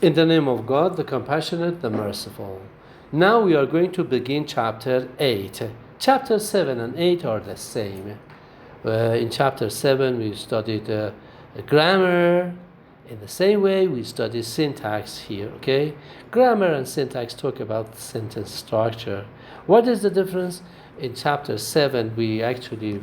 In the name of God, the compassionate, the merciful. Now we are going to begin chapter 8. Chapter 7 and 8 are the same. In chapter 7, we studied grammar. In the same way, we study syntax here, okay? Grammar and syntax talk about sentence structure. What is the difference? In chapter 7, we actually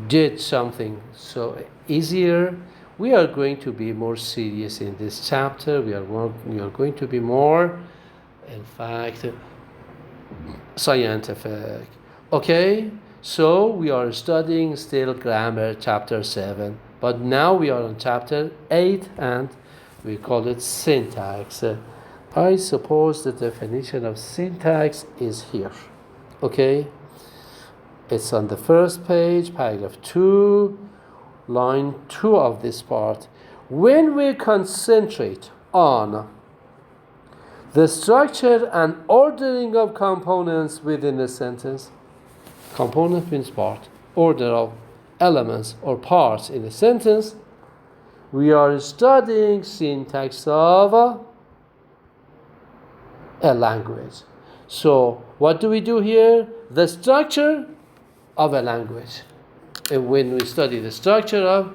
did something so easier. We are going to be more serious in this chapter. We are going to be more, in fact, scientific. Okay? So we are studying still grammar, chapter 7. But now we are on chapter 8 and we call it syntax. I suppose the definition of syntax is here. Okay? It's on the first page, paragraph 2. Line 2 of this part. When we concentrate on the structure and ordering of components within a sentence, component means part, order of elements or parts in a sentence, we are studying syntax of a language. So, what do we do here? The structure of a language. When we study the structure of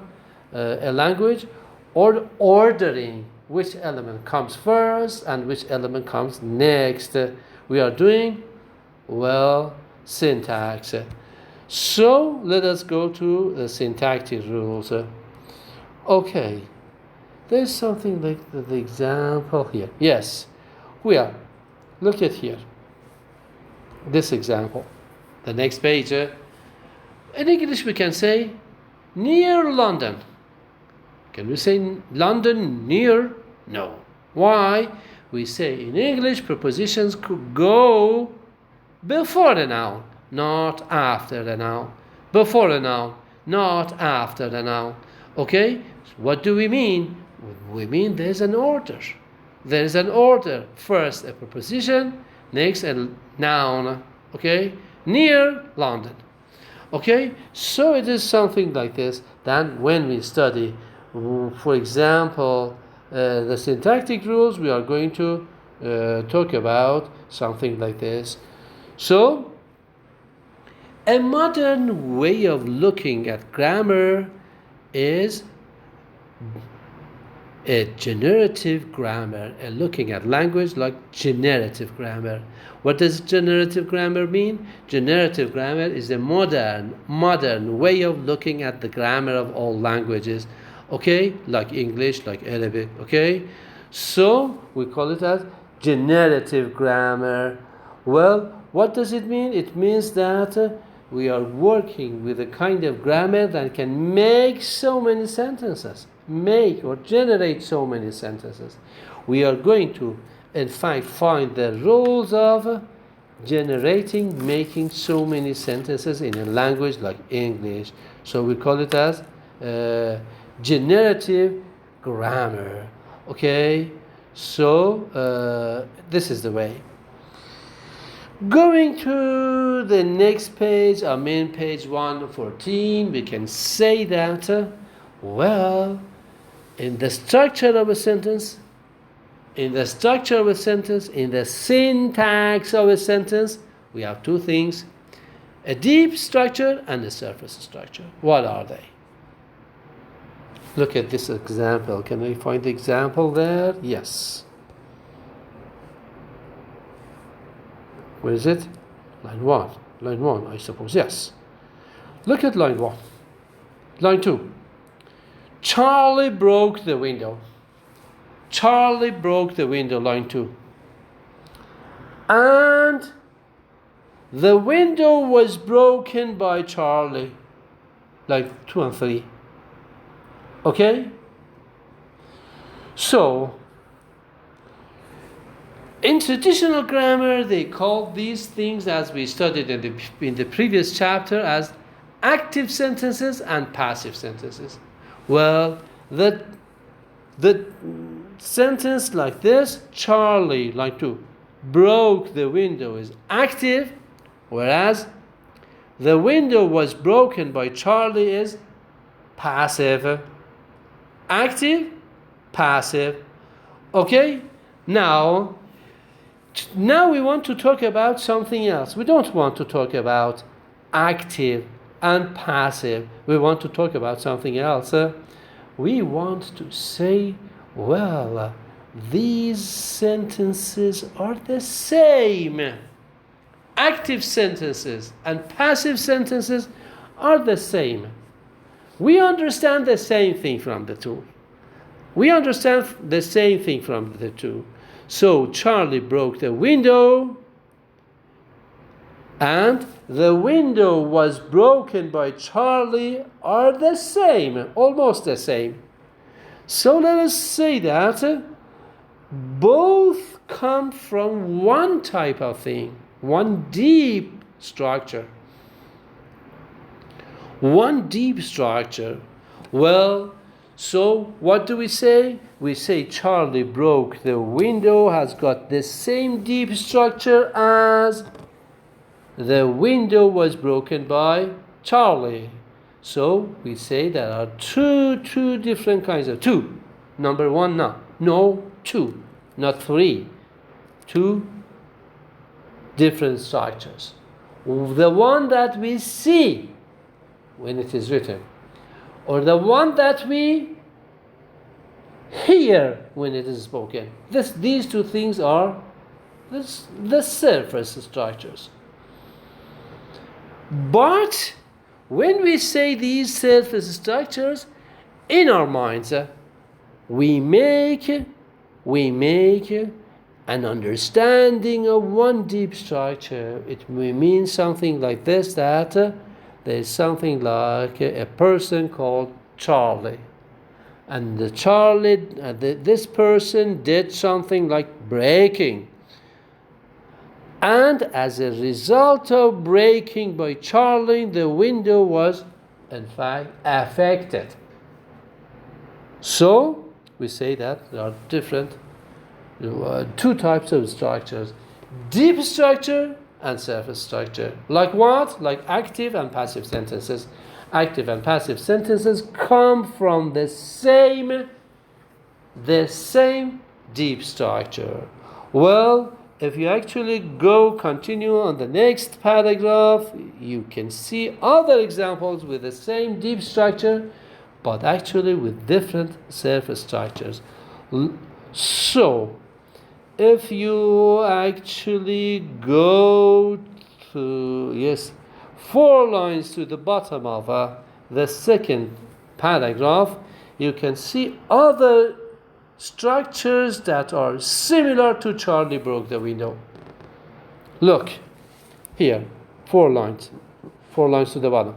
a language, or ordering which element comes first and which element comes next, we are doing, well, syntax. So let us go to the syntactic rules. Okay, there's something like the example here. Yes, we are. Look at here. This example. The next page. In English, we can say near London. Can we say London near? No. Why? We say in English, prepositions could go before the noun, not after the noun. Before the noun, not after the noun. Okay? What do we mean? We mean there's an order. There's an order. First a preposition, next a noun. Okay? Near London. Okay, so it is something like this. Then when we study, for example, the syntactic rules, we are going to talk about something like this. So, a modern way of looking at grammar is a generative grammar, looking at language like generative grammar. What does generative grammar mean? Generative grammar is a modern way of looking at the grammar of all languages, okay? Like English, like Arabic, okay? So we call it as generative grammar. Well, what does it mean? It means that we are working with a kind of grammar that can make so many sentences. Make or generate so many sentences. We are going to, in fact, find the rules of generating, making so many sentences in a language like English. So we call it as generative grammar. Okay? So this is the way. Going to the next page, I mean page 114, we can say that, well, in the structure of a sentence, in the syntax of a sentence, we have two things, a deep structure and a surface structure. What are they? Look at this example. Can I find the example there? Yes. Where is it? Line 1. Line 1, I suppose. Yes. Look at line 1. Line 2. Charlie broke the window. Charlie broke the window, line 2. And the window was broken by Charlie, like 2 and 3. Okay? So, in traditional grammar, they call these things, as we studied in the previous chapter, as active sentences and passive sentences. Well, the sentence like this, Charlie, like 2, broke the window is active, whereas the window was broken by Charlie is passive. Active, passive. Okay? Now we want to talk about something else. We don't want to talk about active and passive. We want to talk about something else. We want to say, well, these sentences are the same. Active sentences and passive sentences are the same. We understand the same thing from the two. We understand the same thing from the two. So Charlie broke the window, and the window was broken by Charlie are the same, almost the same. So let us say that both come from one type of thing, one deep structure. One deep structure. Well, so what do we say? We say Charlie broke the window has got the same deep structure as the window was broken by Charlie. So we say there are two different kinds of two. Number one, no, two, not three. Two different structures. The one that we see when it is written, or the one that we hear when it is spoken. These two things are the surface structures. But when we say these surface structures, in our minds, we make an understanding of one deep structure. It may mean something like this, that there's something like a person called Charlie. And this person did something like breaking. And as a result of breaking by Charlie, the window was, in fact, affected. So, we say that there are different two types of structures. Deep structure and surface structure. Like what? Like active and passive sentences. Active and passive sentences come from the same deep structure. Well, if you actually continue on the next paragraph, you can see other examples with the same deep structure, but actually with different surface structures. So, if you actually go to, 4 lines to the bottom of the second paragraph, you can see other structures that are similar to Charlie broke the window. Look, here, 4 lines to the bottom.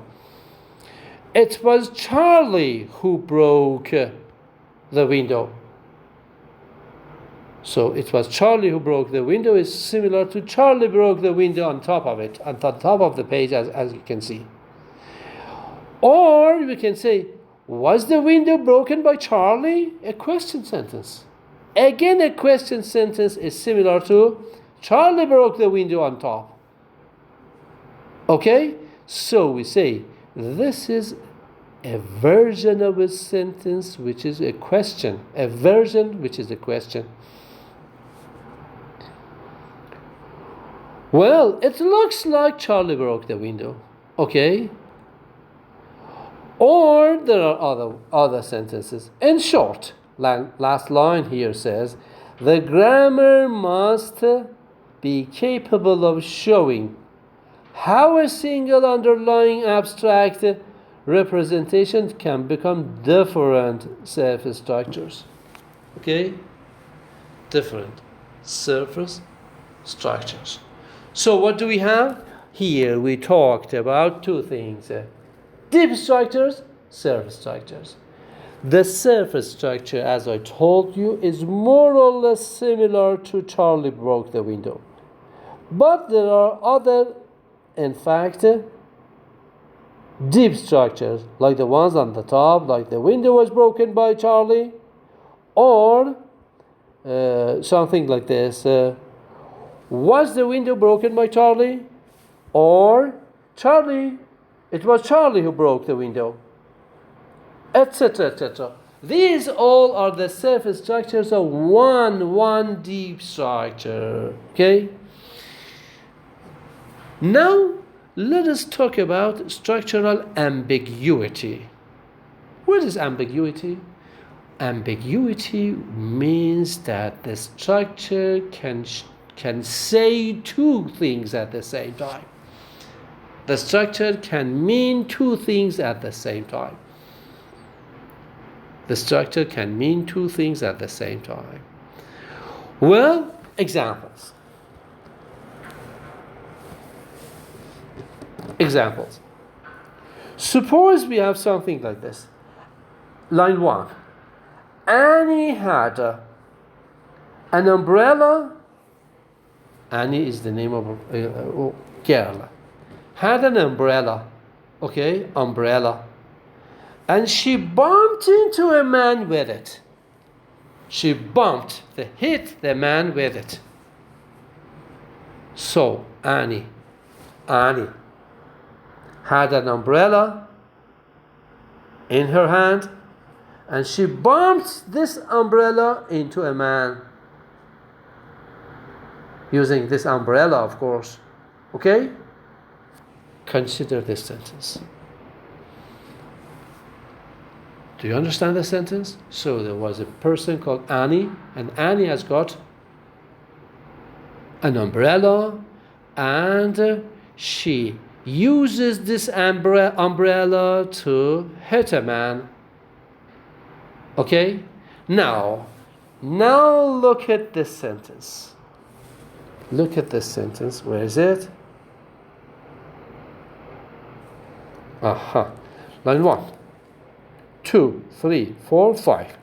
It was Charlie who broke the window. So it was Charlie who broke the window is similar to Charlie broke the window on top of it, on the top of the page, as you can see. Or we can say, was the window broken by Charlie? A question sentence. Again, a question sentence is similar to Charlie broke the window on top. Okay? So we say, this is a version of a sentence which is a question. A version which is a question. Well, it looks like Charlie broke the window. Okay? Or there are other sentences. In short, last line here says, the grammar must be capable of showing how a single underlying abstract representation can become different surface structures. Okay? Different surface structures. So what do we have? Here we talked about 2 things. Deep structures, surface structures. The surface structure, as I told you, is more or less similar to Charlie broke the window. But there are other, in fact, deep structures, like the ones on the top, like the window was broken by Charlie, or something like this. Was the window broken by Charlie? Or it was Charlie who broke the window, etc., etc. These all are the self-structures of one deep structure. Okay? Now, let us talk about structural ambiguity. What is ambiguity? Ambiguity means that the structure can say two things at the same time. The structure can mean two things at the same time. The structure can mean two things at the same time. Well, examples. Examples. Suppose we have something like this. Line 1. Annie had an umbrella. Annie is the name of a girl. Had an umbrella. Okay, umbrella. And she bumped into a man with it. She hit the man with it. So, Annie had an umbrella in her hand, and she bumped this umbrella into a man. Using this umbrella, of course. Okay? Consider this sentence. Do you understand the sentence? So there was a person called Annie, and Annie has got an umbrella, and she uses this umbrella to hit a man. Okay? Now look at this sentence. Look at this sentence. Where is it? Aha. Line 1. 2, 3, 4, 5.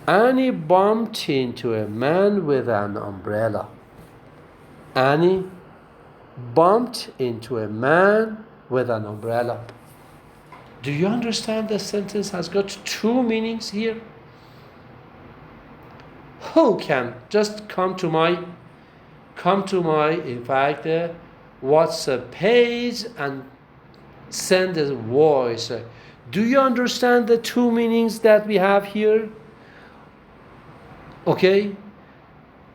Annie bumped into a man with an umbrella. Annie bumped into a man with an umbrella. Do you understand the sentence has got two meanings here? Who can just come to my in fact WhatsApp page and send a voice? Do you understand the two meanings that we have here? Okay?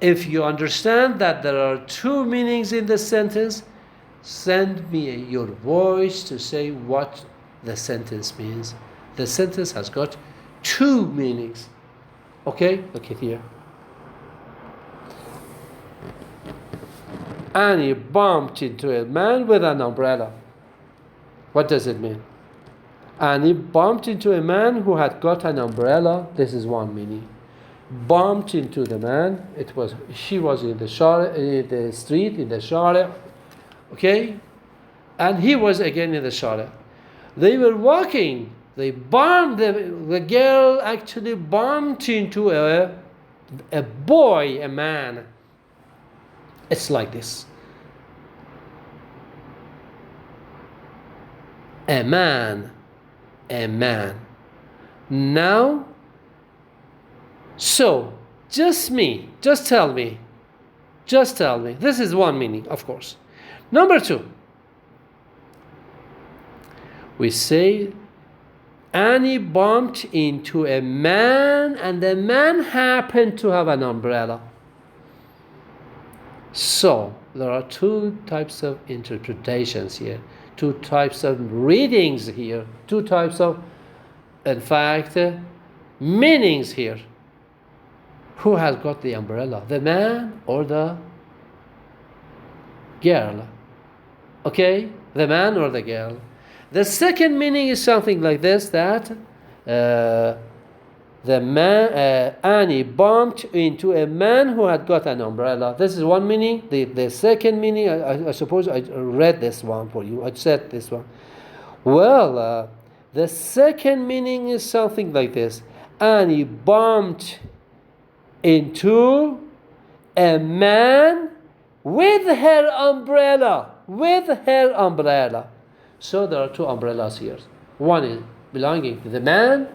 If you understand that there are two meanings in the sentence, send me your voice to say what the sentence means. The sentence has got two meanings. Okay? Look at here. Annie bumped into a man with an umbrella. What does it mean? Annie bumped into a man who had got an umbrella. This is one meaning. Bumped into the man. She was in the street, in the Share. Okay? And he was again in the Share. They were walking. They bumped, the girl actually bumped into a boy, a man. It's like this. A man. Now, so, just tell me. This is one meaning, of course. Number 2. We say Annie bumped into a man, and the man happened to have an umbrella. So, there are two types of interpretations here, two types of readings here, two types of, in fact, meanings here. Who has got the umbrella? The man or the girl? Okay? The man or the girl? The second meaning is something like this, that Annie bumped into a man who had got an umbrella. This is one meaning. The second meaning, I suppose I read this one for you. I said this one. Well, the second meaning is something like this. Annie bumped into a man with her umbrella. So there are two umbrellas here. One is belonging to the man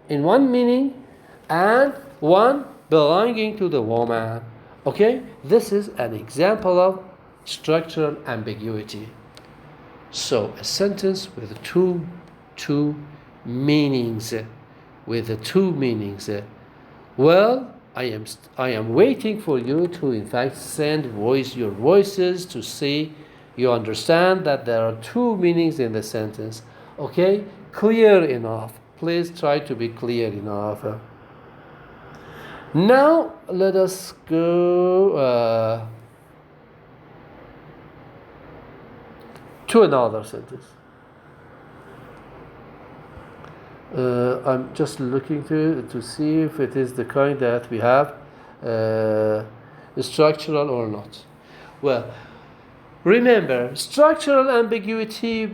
in one meaning, and one belonging to the woman. Okay? This is an example of structural ambiguity. So a sentence with two meanings. with the two meanings. Well, I am waiting for you to in fact send your voices to see you understand that there are two meanings in the sentence. Okay? Clear enough. Please try to be clear enough. Now let us go to another sentence. I'm just looking to see if it is the kind that we have structural or not. Well, remember, structural ambiguity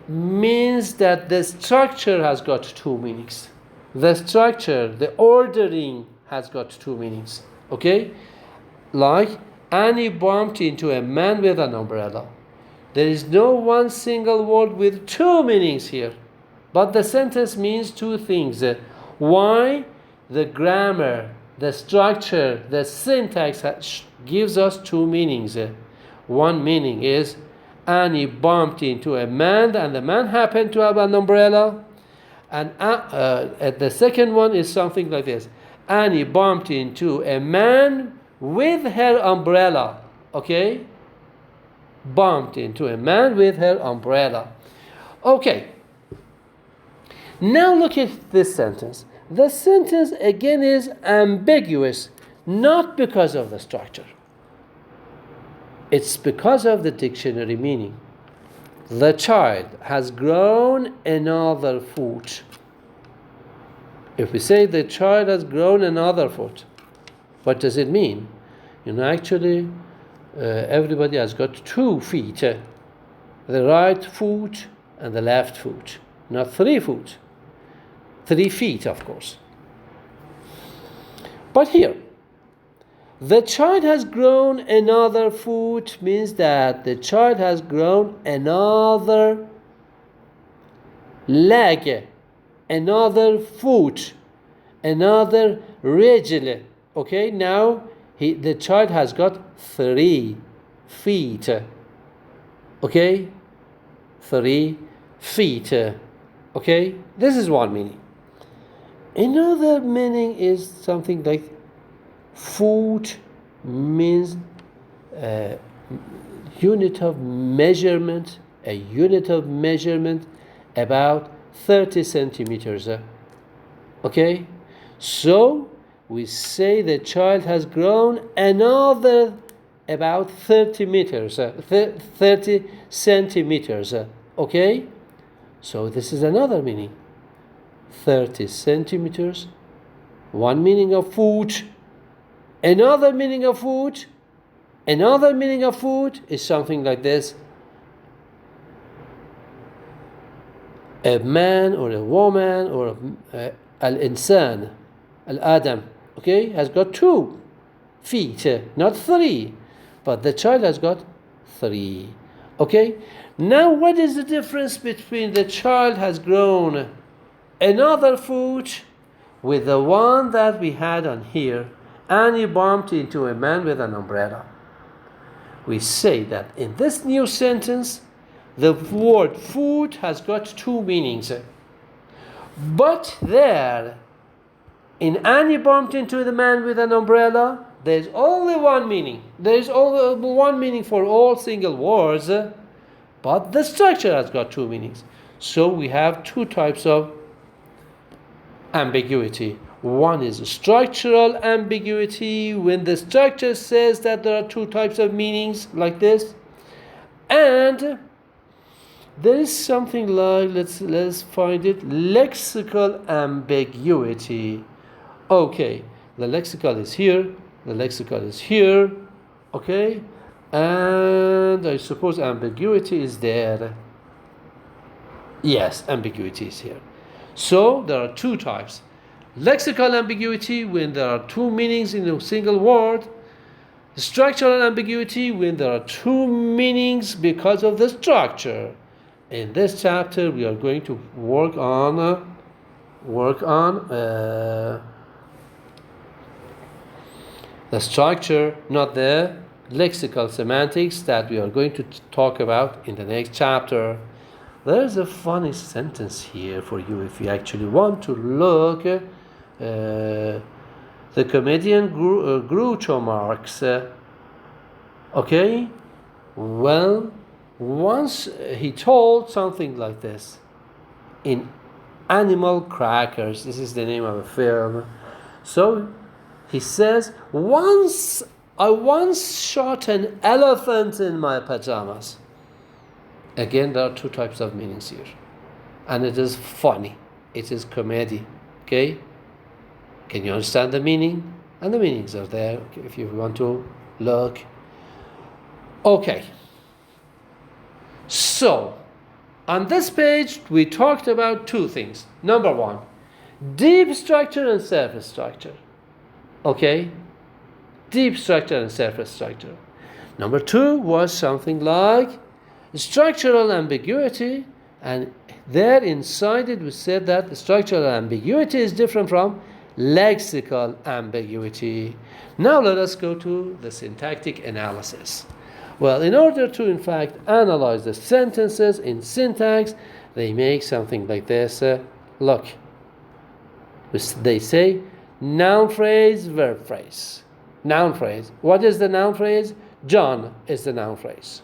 means that the structure has got two meanings. The structure, the ordering has got two meanings. Okay? Like, Annie bumped into a man with an umbrella. There is no one single word with two meanings here. But the sentence means two things. Why? The grammar, the structure, the syntax gives us two meanings. One meaning is Annie bumped into a man and the man happened to have an umbrella. And the second one is something like this. Annie bumped into a man with her umbrella. Okay? Bumped into a man with her umbrella. Okay. Now look at this sentence. The sentence again is ambiguous, not because of the structure. It's because of the dictionary meaning. The child has grown another foot. If we say the child has grown another foot, what does it mean? Actually, everybody has got 2 feet. The right foot and the left foot, not 3 foot. 3 feet, of course. But here, the child has grown another foot means that the child has grown another leg, another foot, another rijl. Okay, now the child has got 3 feet. Okay, 3 feet. Okay, this is one meaning. Another meaning is something like foot means a unit of measurement, about 30 centimeters. Okay, so we say the child has grown another about 30 meters, 30 centimeters. Okay, so this is another meaning. 30 centimeters, one meaning of foot. Another meaning of foot is something like this. A man or a woman or al-insan, al-adam, okay, has got 2 feet, not 3, but the child has got 3. Okay, now what is the difference between the child has grown another foot with the one that we had on here? Annie bumped into a man with an umbrella. We say that in this new sentence, the word foot has got 2 meanings. But there, in Annie bumped into the man with an umbrella, there's only one meaning. There's only one meaning for all single words, but the structure has got 2 meanings. So we have 2 types of ambiguity. One is structural ambiguity, when the structure says that there are 2 types of meanings like this. And there is something like, let's find it, lexical ambiguity. Okay, the lexical is here, the lexical is here, okay, and I suppose ambiguity is there. Yes, ambiguity is here. So there are 2 types. Lexical ambiguity, when there are 2 meanings in a single word. Structural ambiguity, when there are 2 meanings because of the structure. In this chapter, we are going to work on the structure, not the lexical semantics that we are going to talk about in the next chapter. there's a funny sentence here for you if you actually want to look. The comedian Groucho Marx. Okay? Well, once he told something like this in Animal Crackers. This is the name of a film. So he says, I once shot an elephant in my pajamas. Again, there are two types of meanings here. And it is funny. It is comedy. Okay? Can you understand the meaning? And the meanings are there if you want to look. Okay. So, on this page, we talked about two things. Number one, deep structure and surface structure. Okay? Deep structure and surface structure. Number two was something like structural ambiguity, and there inside it we said that the structural ambiguity is different from lexical ambiguity. Now let us go to the syntactic analysis. Well, in order to in fact analyze the sentences in syntax, they make something like this. Look, they say noun phrase, verb phrase. Noun phrase. What is the noun phrase? John is the noun phrase.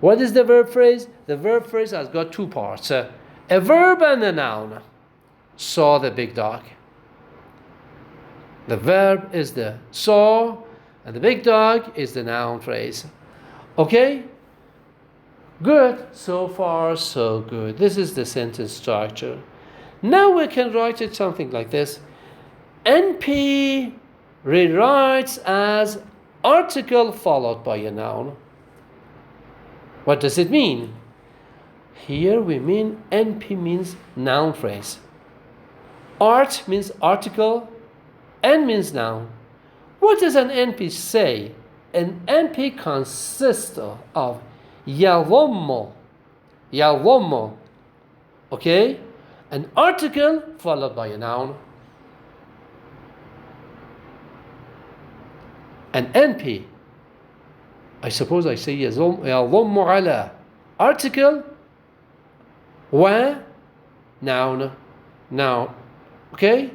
What is the verb phrase? The verb phrase has got two parts, a verb and a noun. Saw the big dog. The verb is the saw, and the big dog is the noun phrase. Okay? Good. So far, so good. This is the sentence structure. Now we can write it something like this. NP rewrites as article followed by a noun. What does it mean? Here we mean NP means noun phrase. Art means article. N means noun. What does an NP say? An NP consists of يضم, okay? An article followed by a noun. An NP, I suppose I say يضم على article و noun, okay?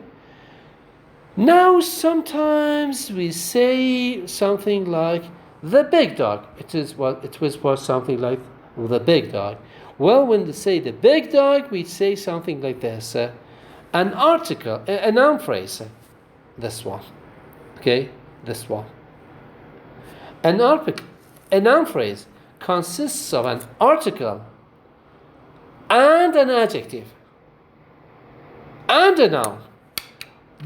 Now sometimes we say something like the big dog. It was something like the big dog. Well, when they say the big dog, we say something like this. An article, a noun phrase. This one. Okay? This one. A noun phrase consists of an article and an adjective and a noun.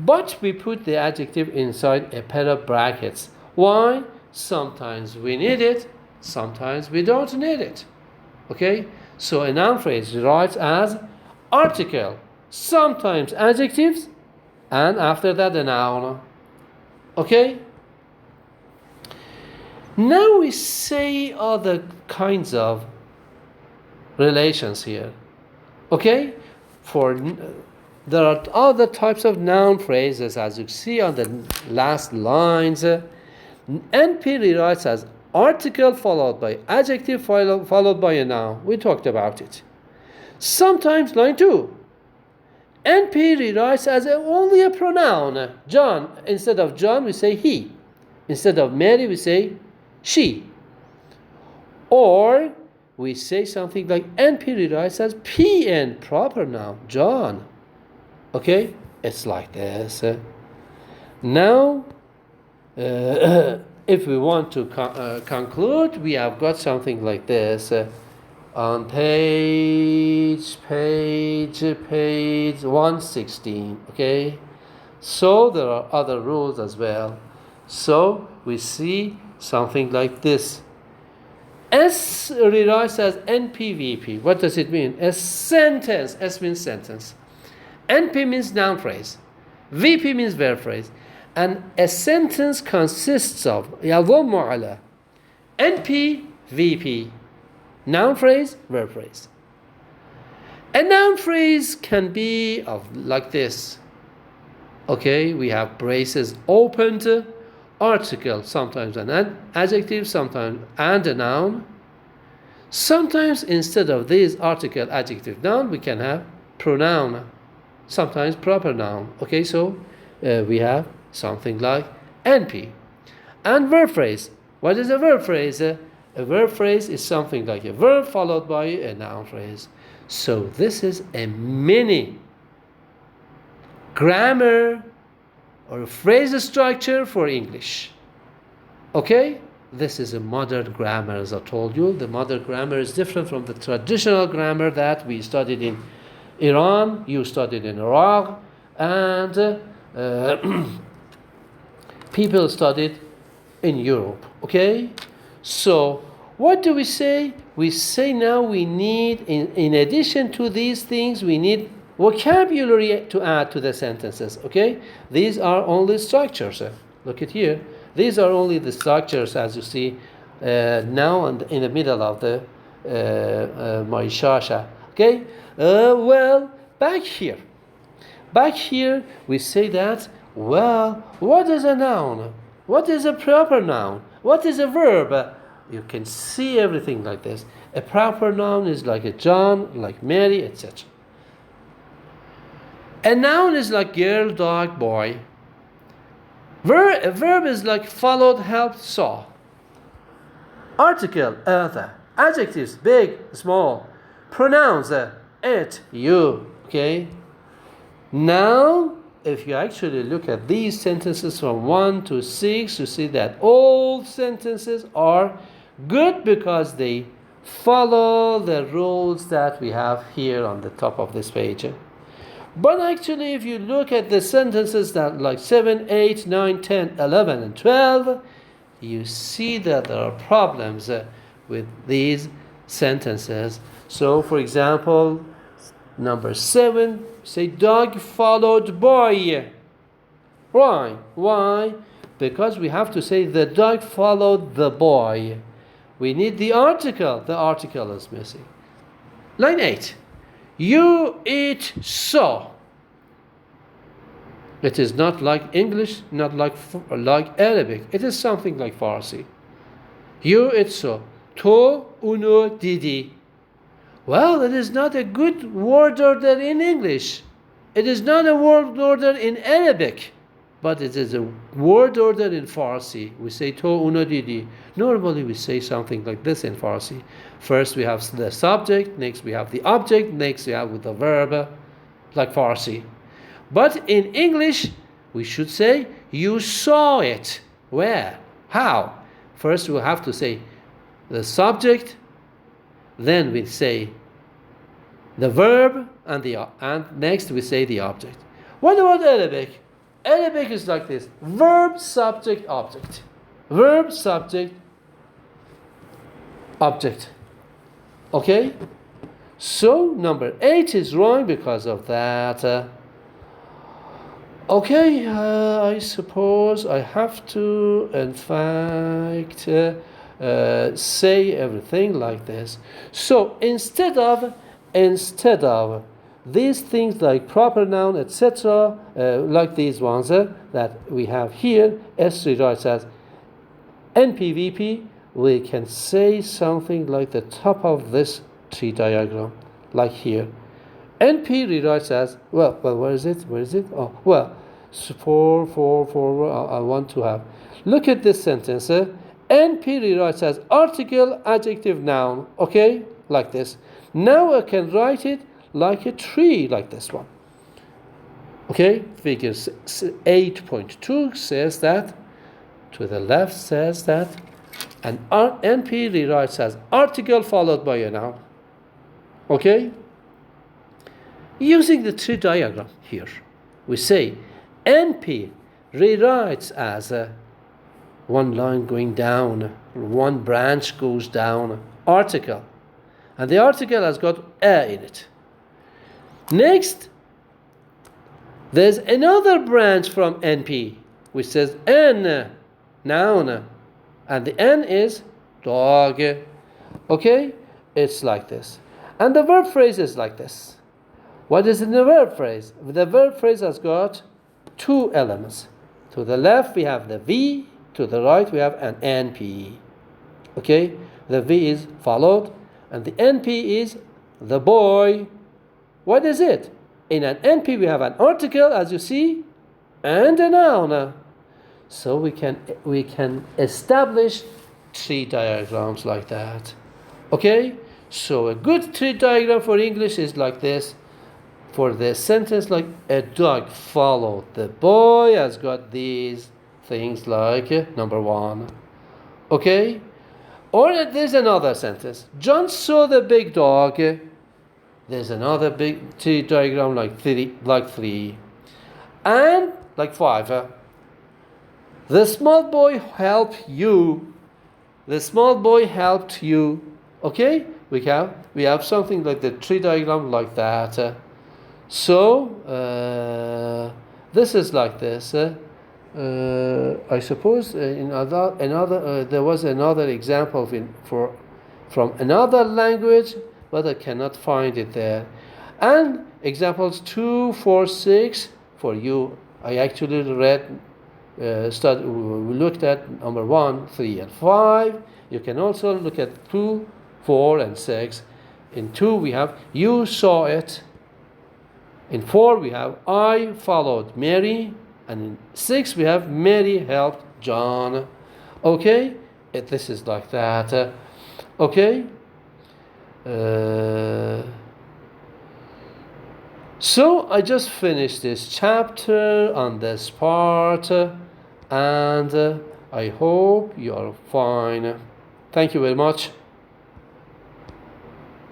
But we put the adjective inside a pair of brackets. Why? Sometimes we need it, sometimes we don't need it. Okay? So a noun phrase writes as article, sometimes adjectives, and after that a noun. Okay? Now we say other kinds of relations here. Okay? There are other types of noun phrases, as you see on the last lines. NP rewrites as article followed by adjective followed by a noun. We talked about it. Sometimes line 2. NP rewrites as only a pronoun. John, instead of John, we say he. Instead of Mary, we say she. Or we say something like NP rewrites as PN, proper noun, John. Okay, it's like this. Now, if we want to conclude, we have got something like this. On page 116. Okay, so there are other rules as well. So we see something like this. S rewrites as NPVP. What does it mean? A sentence. S means sentence. NP means noun phrase. VP means verb phrase. And a sentence consists of يضم على NP, VP. Noun phrase, verb phrase. A noun phrase can be of like this. Okay, we have braces opened, article, sometimes an adjective, sometimes and a noun. Sometimes instead of these article, adjective, noun, we can have pronoun, sometimes proper noun. Okay, so we have something like NP. And verb phrase. What is a verb phrase? A verb phrase is something like a verb followed by a noun phrase. So this is a mini grammar or phrase structure for English. Okay? This is a modern grammar, as I told you. The modern grammar is different from the traditional grammar that we studied in Iran, you studied in Iraq, and people studied in Europe. Okay? So, what do we say? We say now we need, in addition to these things, we need vocabulary to add to the sentences. Okay? These are only structures. Look at here. These are only the structures, as you see now and in the middle of the my shasha. Okay? Well, back here. Back here, we say that, well, what is a noun? What is a proper noun? What is a verb? You can see everything like this. A proper noun is like a John, like Mary, etc. A noun is like girl, dog, boy. A verb is like followed, helped, saw. Article, other. Adjectives, big, small. Pronouns, it, you. Okay? Now, if you actually look at these sentences from 1 to 6, you see that all sentences are good because they follow the rules that we have here on the top of this page. But actually, if you look at the sentences that like 7, 8, 9, 10, 11, and 12, you see that there are problems with these sentences. So, for example, number 7, say dog followed boy. Why? Why? Because we have to say the dog followed the boy. We need the article. The article is missing. Line 8. You eat so. It is not like English, not like Arabic. It is something like Farsi. You eat so. To uno didi. Well, it is not a good word order in English. It is not a word order in Arabic. But it is a word order in Farsi. We say to uno didi. Normally we say something like this in Farsi. First we have the subject, next we have the object, next we have with the verb, like Farsi. But in English, we should say, you saw it. Where? How? First we have to say the subject, then we say the verb, and next we say the object. What about Arabic? Arabic is like this. Verb, subject, object. Verb, subject, object. Okay? So, number 8 is wrong because of that. Okay, I suppose I have to, in fact, say everything like this. So, instead of these things like proper noun, etc., like these ones that we have here, S rewrites as NPVP, we can say something like the top of this tree diagram, like here. NP rewrites as, well, where is it? Where is it? Oh, well, I want to have. Look at this sentence. NP rewrites as article, adjective, noun. Okay? Like this. Now I can write it like a tree, like this one. Okay? Figure 8.2 says that. To the left says that. And NP rewrites as article followed by a noun. Okay? Using the tree diagram here, we say NP rewrites as one line going down, one branch goes down, article. And the article has got a in it. Next, there's another branch from NP, which says N, noun. And the N is dog. Okay? It's like this. And the verb phrase is like this. What is in the verb phrase? The verb phrase has got 2 elements. To the left we have the V, to the right we have an NP. Okay? The V is followed And the NP is the boy. What is it? In an NP we have an article, as you see, and a noun. So we can establish tree diagrams like that. Okay? So a good tree diagram for English is like this. For the sentence like a dog followed the boy has got these things like number 1. Okay? Or there's another sentence. John saw the big dog. There's another big tree diagram like 3. And like 5. The small boy helped you. The small boy helped you. Okay? We have something like the tree diagram like that. So this is like this. I suppose there was another example from another language, but I cannot find it there. And examples 2, 4, 6 for you. I actually we looked at number 1, 3, and 5. You can also look at 2, 4, and 6. In 2 we have you saw it. In 4 we have I followed Mary. And in 6 we have Mary helped John. Okay? This is like that. Okay? So I just finished this chapter on this part. And I hope you are fine. Thank you very much.